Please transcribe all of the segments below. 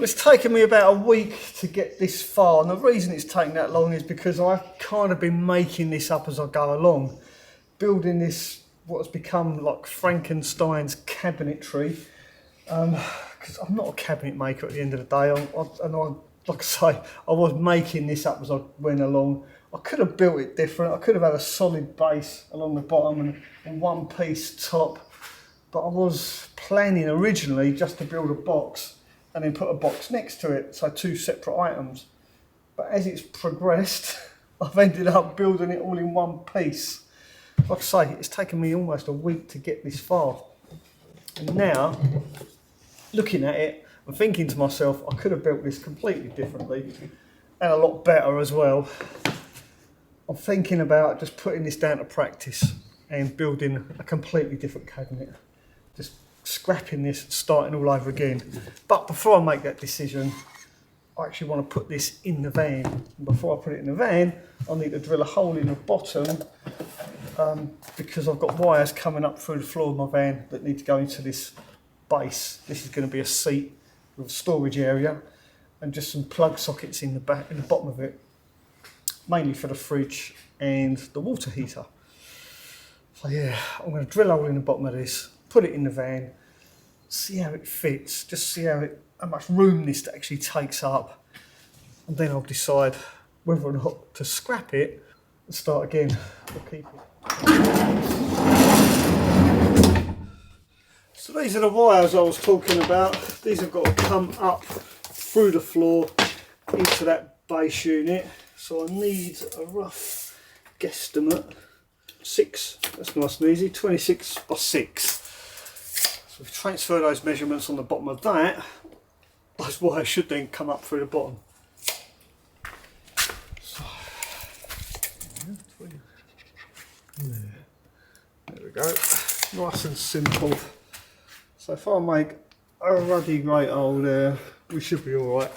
It's taken me about a week to get this far, and the reason it's taken that long is because I've kind of been making this up as I go along, building this what has become like Frankenstein's cabinetry. Because I'm not a cabinet maker at the end of the day, like I say, I was making this up as I went along. I could have built it different. I could have had a solid base along the bottom and one piece top, but I was planning originally just to build a box and then put a box next to it, so two separate items. But as it's progressed, I've ended up building it all in one piece. Like I say, it's taken me almost a week to get this far. And now, looking at it, I'm thinking to myself, I could have built this completely differently and a lot better as well. I'm thinking about just putting this down to practice and building a completely different cabinet. Just scrapping this and starting all over again. But before I make that decision, I actually want to put this in the van. And before I put it in the van, I need to drill a hole in the bottom because I've got wires coming up through the floor of my van that need to go into this base. This is going to be a seat with a storage area and just some plug sockets in the bottom of it, mainly for the fridge and the water heater. So yeah, I'm going to drill a hole in the bottom of this, put it in the van, see how it fits, just see how much room this actually takes up, and then I'll decide whether or not to scrap it and start again or keep it. So these are the wires I was talking about. These have got to come up through the floor into that base unit. So I need a rough guesstimate. 6, that's nice and easy, 26 by 6. So we've transferred those measurements on the bottom of that. Those wires should then come up through the bottom. So, there we go, nice and simple. So if I make a ruddy great hole there, we should be alright.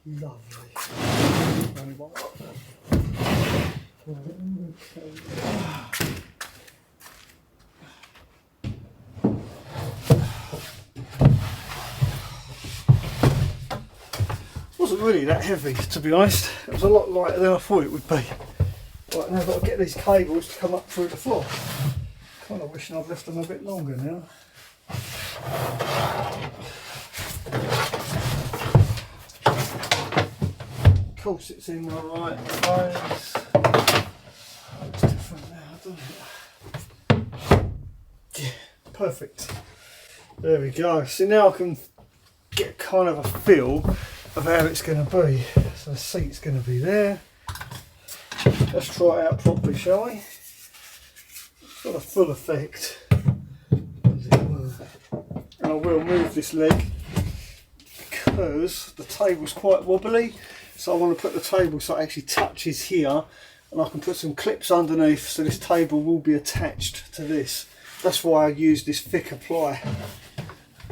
Lovely. Only one up there. Wasn't really that heavy, to be honest. It was a lot lighter than I thought it would be. Right, now I've got to get these cables to come up through the floor. Kind of wishing I'd left them a bit longer now. Of course it's in the right place. It's different now, doesn't it? Yeah, perfect. There we go. So now I can get kind of a feel of how it's going to be. So the seat's going to be there. Let's try it out properly, shall we? It's got a full effect, as it were. And I will move this leg because the table's quite wobbly. So I want to put the table so it actually touches here, and I can put some clips underneath so this table will be attached to this. That's why I use this thicker ply.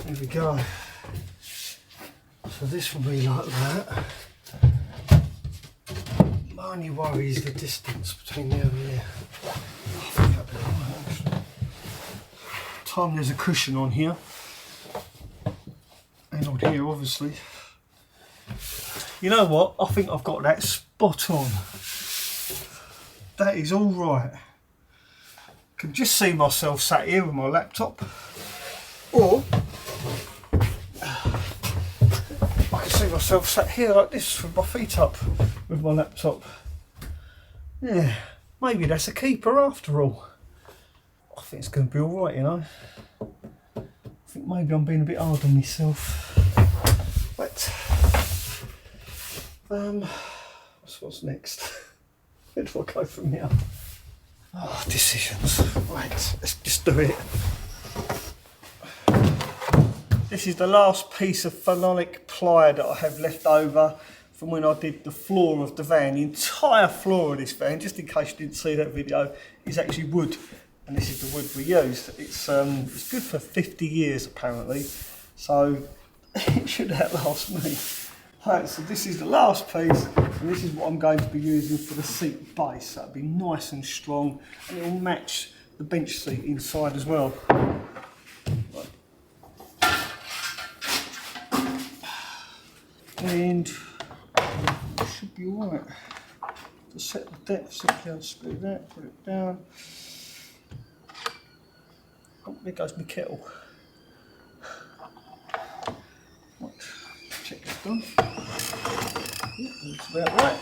There we go. So this will be like that. My only worry is the distance between there and there. I think that'll be alright actually. Time there's a cushion on here. And on here obviously. You know what? I think I've got that spot on. That is alright. I can just see myself sat here with my laptop. Or I can see myself sat here like this with my feet up with my laptop. Yeah, maybe that's a keeper after all. I think it's going to be alright, you know. I think maybe I'm being a bit hard on myself. But what's next? Where do I go from here? Oh, decisions. Right, let's just do it. This is the last piece of phenolic ply that I have left over from when I did the floor of the van. The entire floor of this van, just in case you didn't see that video, is actually wood. And this is the wood we used. It's good for 50 years apparently, so it should outlast me. Right, so this is the last piece, and this is what I'm going to be using for the seat base. So it'll be nice and strong, and it will match the bench seat inside as well. And it should be alright. To set the depth, simply unscrew that, put it down. Oh, there goes my kettle. Right, check that done. Yeah, looks about right.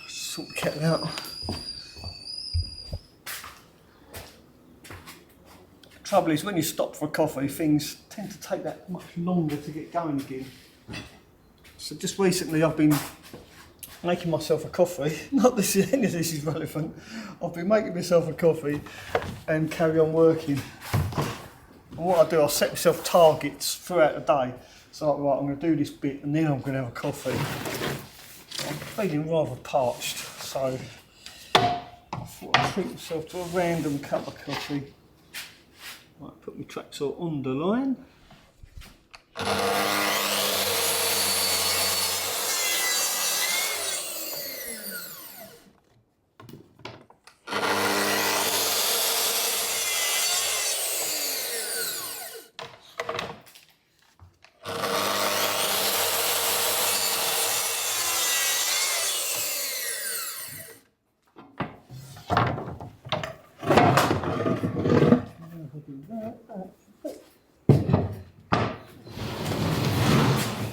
Sort the kettle out. The trouble is, when you stop for a coffee, things tend to take that much longer to get going again. So just recently I've been making myself a coffee. Not this, any of this is relevant. I've been making myself a coffee and carry on working. And what I do, I set myself targets throughout the day. So like, right, I'm going to do this bit and then I'm going to have a coffee. I'm feeling rather parched, so I thought I'd treat myself to a random cup of coffee. Right, put my tractor on the line.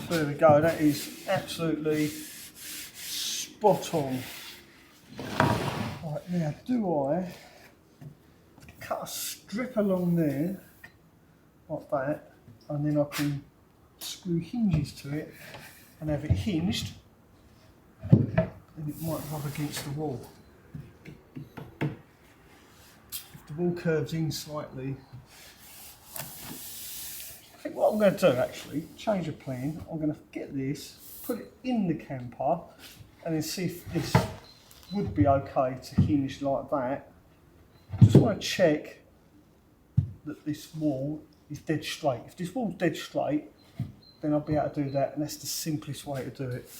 There we go, that is absolutely spot on. Right, now do I cut a strip along there, like that, and then I can screw hinges to it and have it hinged, and it might rub against the wall. If the wall curves in slightly, I think what I'm going to do actually, change of plan, I'm going to get this, put it in the camper, and then see if this would be okay to hinge like that. Just want to check that this wall is dead straight. If this wall's dead straight, then I'll be able to do that, and that's the simplest way to do it.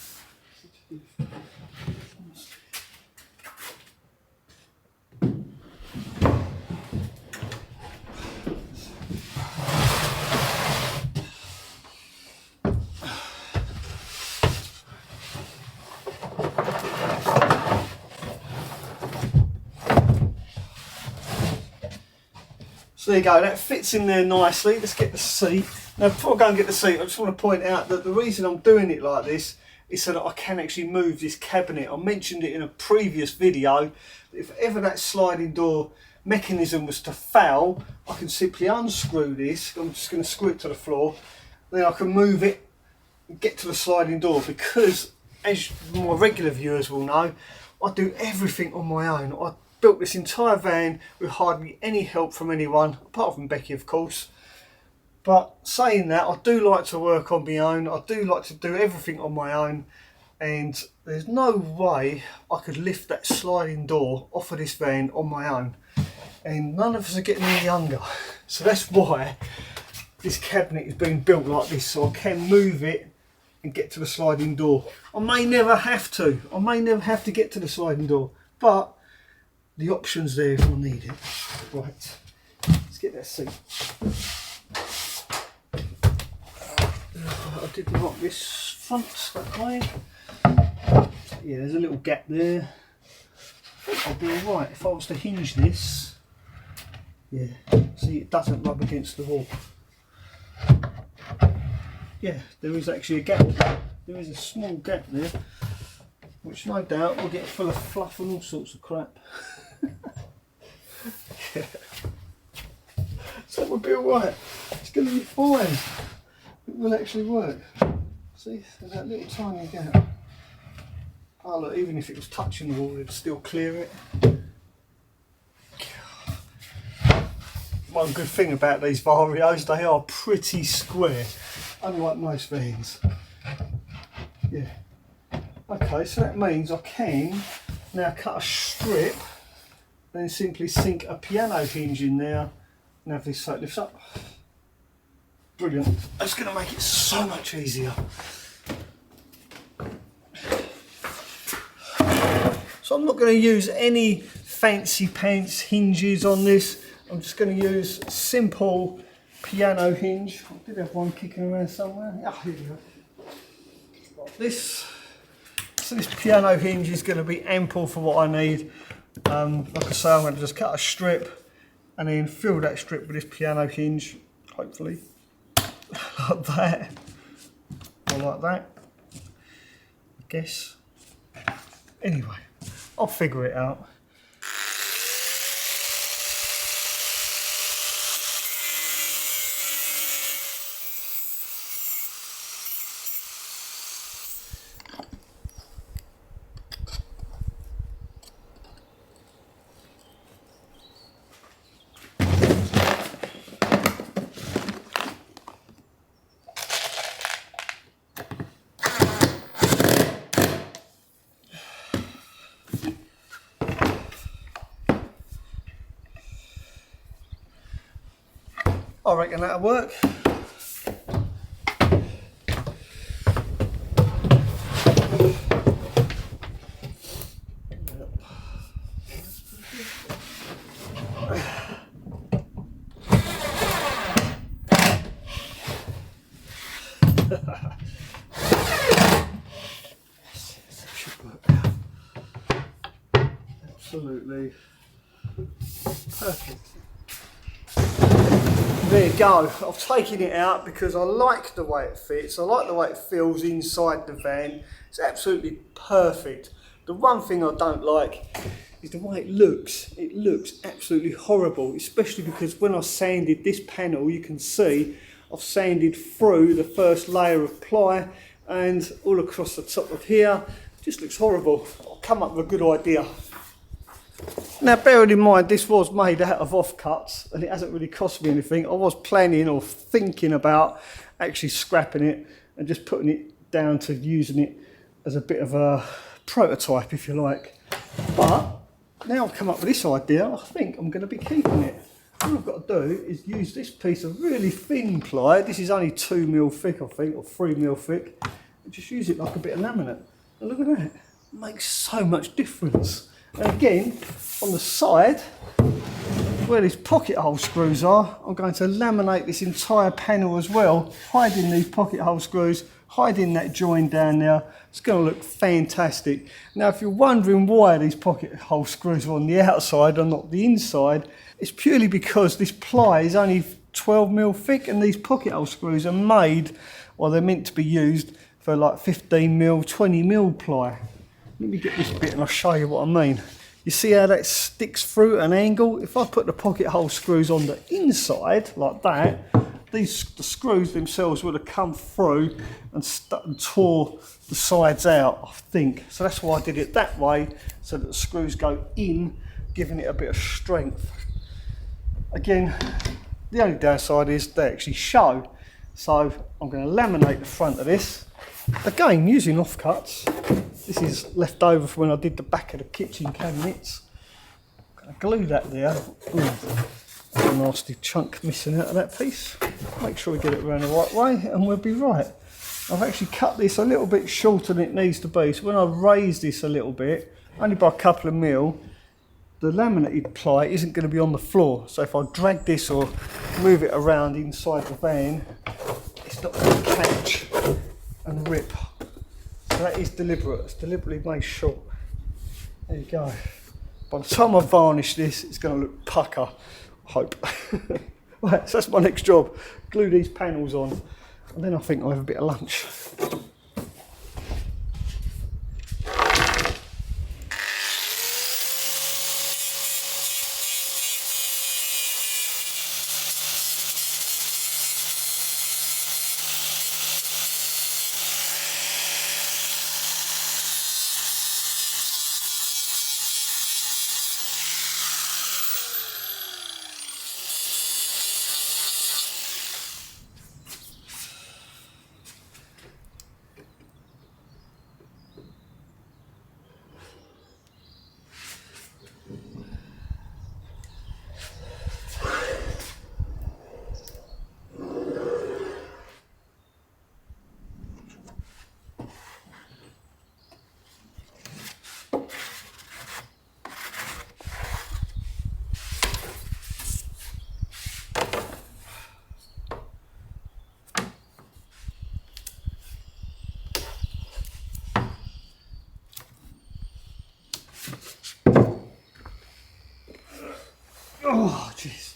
So there you go, that fits in there nicely. Let's get the seat. Now before I go and get the seat, I just want to point out that the reason I'm doing it like this is so that I can actually move this cabinet. I mentioned it in a previous video. If ever that sliding door mechanism was to fail, I can simply unscrew this. I'm just going to screw it to the floor. Then I can move it and get to the sliding door, because as my regular viewers will know, I do everything on my own. I built this entire van with hardly any help from anyone, apart from Becky of course. But saying that, I do like to work on my own, I do like to do everything on my own, and there's no way I could lift that sliding door off of this van on my own. And none of us are getting any younger, so that's why this cabinet is being built like this, so I can move it and get to the sliding door. I may never have to, get to the sliding door, but the option's there if I need it. Right, let's get that seat. I didn't want this front that way. Yeah, there's a little gap there. I think I'll be alright. If I was to hinge this, yeah, see, it doesn't rub against the wall. Yeah, there is actually a gap. There is a small gap there, which no doubt will get full of fluff and all sorts of crap. Yeah. So it will be alright. It's going to be fine. It will actually work. See, there's that little tiny gap. Oh look, even if it was touching the wall, it'd still clear it. One good thing about these Varios, they are pretty square, unlike most vans. Yeah. Okay, so that means I can now cut a strip, then simply sink a piano hinge in there and have this so it lifts up. Brilliant. That's going to make it so much easier. So I'm not going to use any fancy pants hinges on this. I'm just going to use simple piano hinge. I did have one kicking around somewhere. Ah, here we go. Like this. So this piano hinge is going to be ample for what I need. Like I say, I'm going to just cut a strip and then fill that strip with this piano hinge, hopefully. Like that. Or like that. I guess. Anyway, I'll figure it out. I reckon that'll work. Absolutely perfect. There you go. I've taken it out because I like the way it fits. I like the way it feels inside the van. It's absolutely perfect. The one thing I don't like is the way it looks. It looks absolutely horrible, especially because when I sanded this panel, you can see I've sanded through the first layer of ply and all across the top of here. It just looks horrible. I'll come up with a good idea. Now, bearing in mind this was made out of offcuts and it hasn't really cost me anything, I was planning or thinking about actually scrapping it and just putting it down to using it as a bit of a prototype, if you like. But now I've come up with this idea, I think I'm going to be keeping it. All I've got to do is use this piece of really thin ply. This is only 2mm thick, I think, or 3mm thick. And just use it like a bit of laminate. And look at that, it makes so much difference. And again, on the side, where these pocket hole screws are, I'm going to laminate this entire panel as well, hiding these pocket hole screws, hiding that join down there. It's going to look fantastic. Now, if you're wondering why these pocket hole screws are on the outside and not the inside, it's purely because this ply is only 12mm thick and these pocket hole screws are made, or they're meant to be used for like 15mm, 20mm ply. Let me get this bit and I'll show you what I mean. You see how that sticks through at an angle? If I put the pocket hole screws on the inside, like that, the screws themselves would have come through and tore the sides out, I think. So that's why I did it that way, so that the screws go in, giving it a bit of strength. Again, the only downside is they actually show. So I'm going to laminate the front of this. Again, using offcuts. This is left over from when I did the back of the kitchen cabinets. I'm going to glue that there. Ooh, a nasty chunk missing out of that piece. Make sure we get it around the right way and we'll be right. I've actually cut this a little bit shorter than it needs to be. So when I raise this a little bit, only by a couple of mil, the laminated ply isn't going to be on the floor. So if I drag this or move it around inside the van, it's not going to catch and rip. So that is deliberate, it's deliberately made short. There you go. By the time I varnish this, it's going to look pucker, I hope. Right, so that's my next job. Glue these panels on, and then I think I'll have a bit of lunch. Oh, jeez.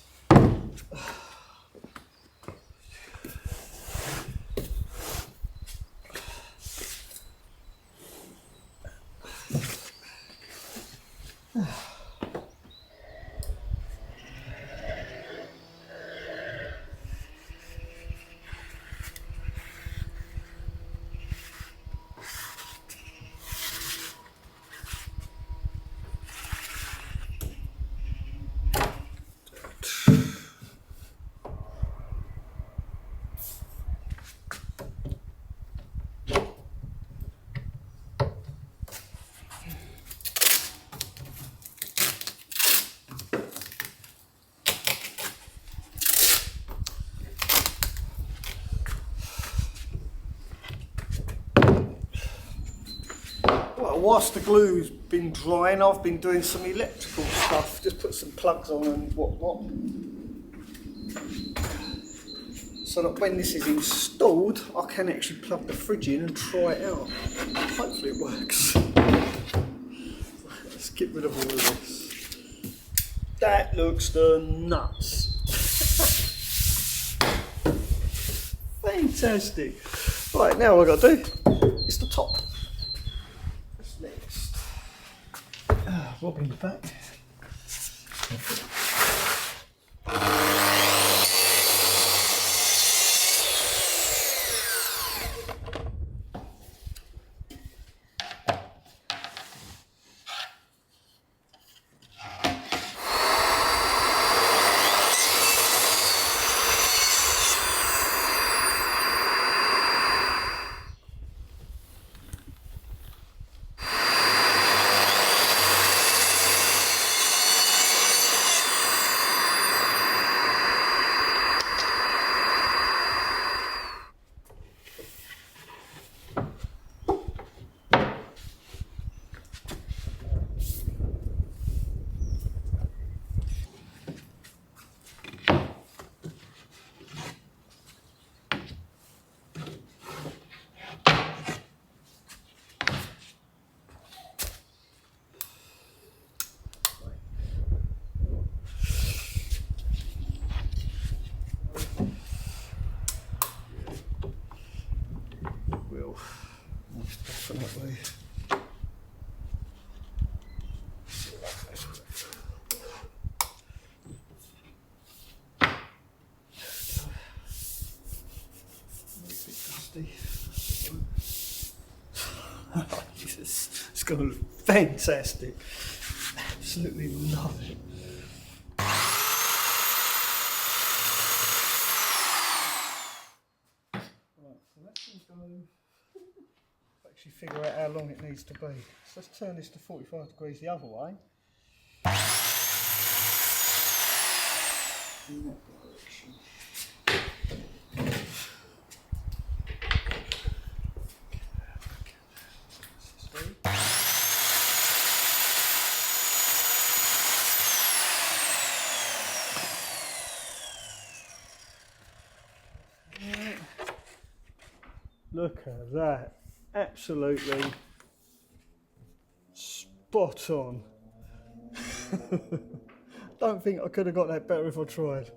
Well, whilst the glue's been drying, I've been doing some electrical stuff, just put some plugs on and whatnot, so that when this is installed, I can actually plug the fridge in and try it out. Hopefully it works. Let's get rid of all of this. That looks the nuts. Fantastic. Right, now all I've got to do is the top. Next, Robin's back. Most definitely. Jesus, it's going to look fantastic. Absolutely love it. Right, so that's going to go. Actually, figure out how long it needs to be. So let's turn this to 45 degrees the other way. In that direction. Look at that, absolutely spot on. Don't think I could have got that better if I tried.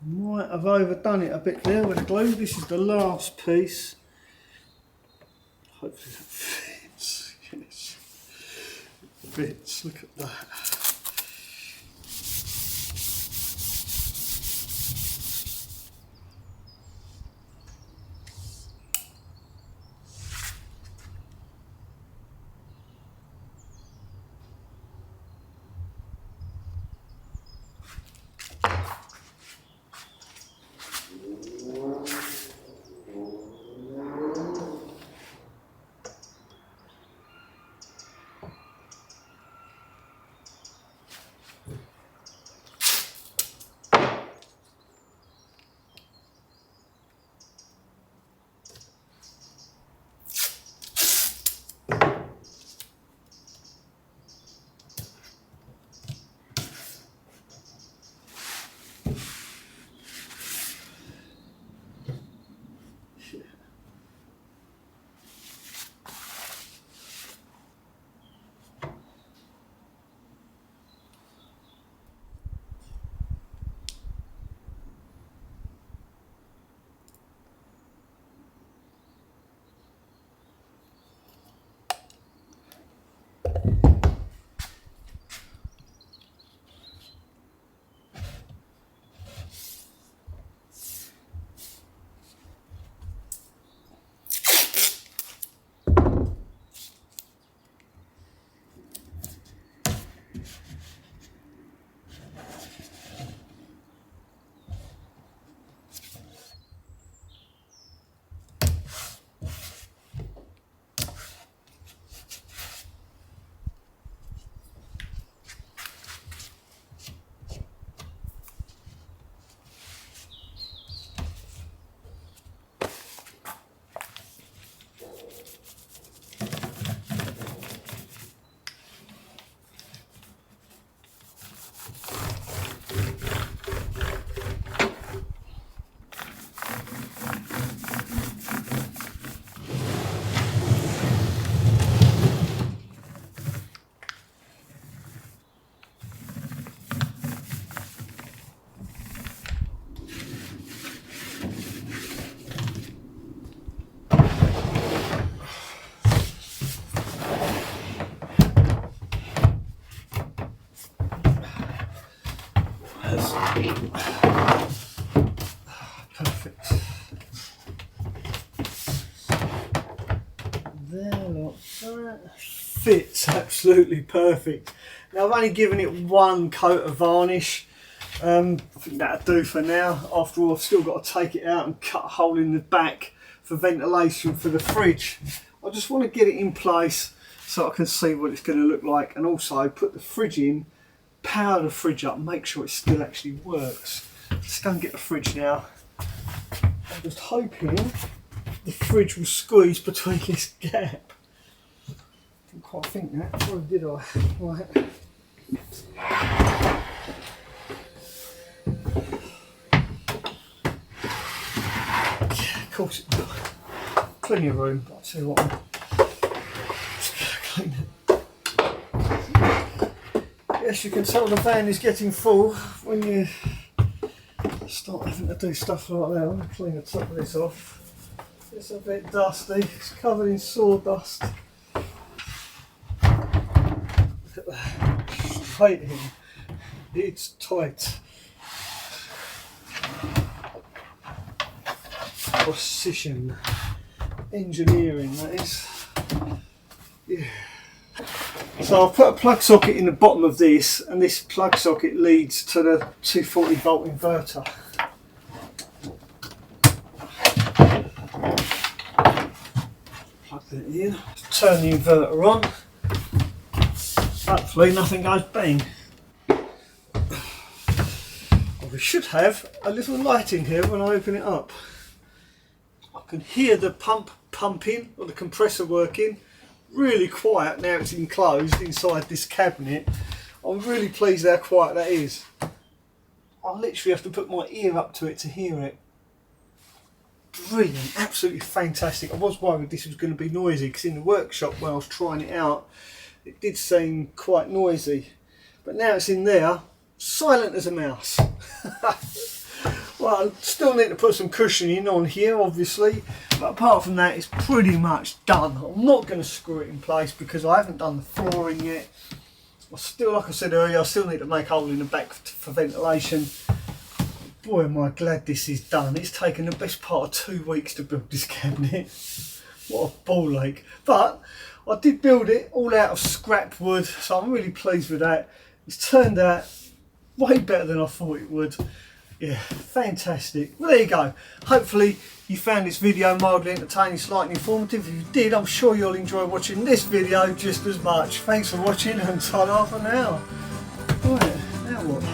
Might have overdone it a bit there with the glue. This is the last piece. Hopefully that fits. Yes. It fits, look at that. Perfect. There, like that. Fits absolutely perfect. Now I've only given it one coat of varnish. I think that'll do for now. After all, I've still got to take it out and cut a hole in the back for ventilation for the fridge. I just want to get it in place so I can see what it's going to look like, and also put the fridge in, power the fridge up, make sure it still actually works. Let's go and get the fridge now. I'm just hoping the fridge will squeeze between this gap. Didn't quite think that, or did I? Right. Of course it will. Plenty of room, but I'll tell you what, just clean it. Yes, you can tell the van is getting full when you start having to do stuff like that. I'm going to clean the top of this off. It's a bit dusty, it's covered in sawdust. Look at that, straight in, it's tight. Precision engineering, that is. Yeah. So I've put a plug socket in the bottom of this, and this plug socket leads to the 240 volt inverter. Plug that in, turn the inverter on. Hopefully nothing goes bang. Well, we should have a little light in here when I open it up. I can hear the pump pumping, or the compressor working. Really quiet now it's enclosed inside this cabinet. I'm really pleased how quiet that is. I literally have to put my ear up to it to hear it. Brilliant, absolutely fantastic. I was worried this was going to be noisy, because in the workshop when I was trying it out, it did seem quite noisy. But now it's in there, silent as a mouse. Well, I still need to put some cushioning on here, obviously, but apart from that, it's pretty much done. I'm not going to screw it in place because I haven't done the flooring yet. I still, like I said earlier, I still need to make a hole in the back for ventilation. Boy, am I glad this is done. It's taken the best part of 2 weeks to build this cabinet. What a ball ache. But I did build it all out of scrap wood, so I'm really pleased with that. It's turned out way better than I thought it would. Yeah, fantastic. Well, there you go. Hopefully you found this video mildly entertaining, slightly informative. If you did, I'm sure you'll enjoy watching this video just as much. Thanks for watching, and ta-ra for now. Right, now what?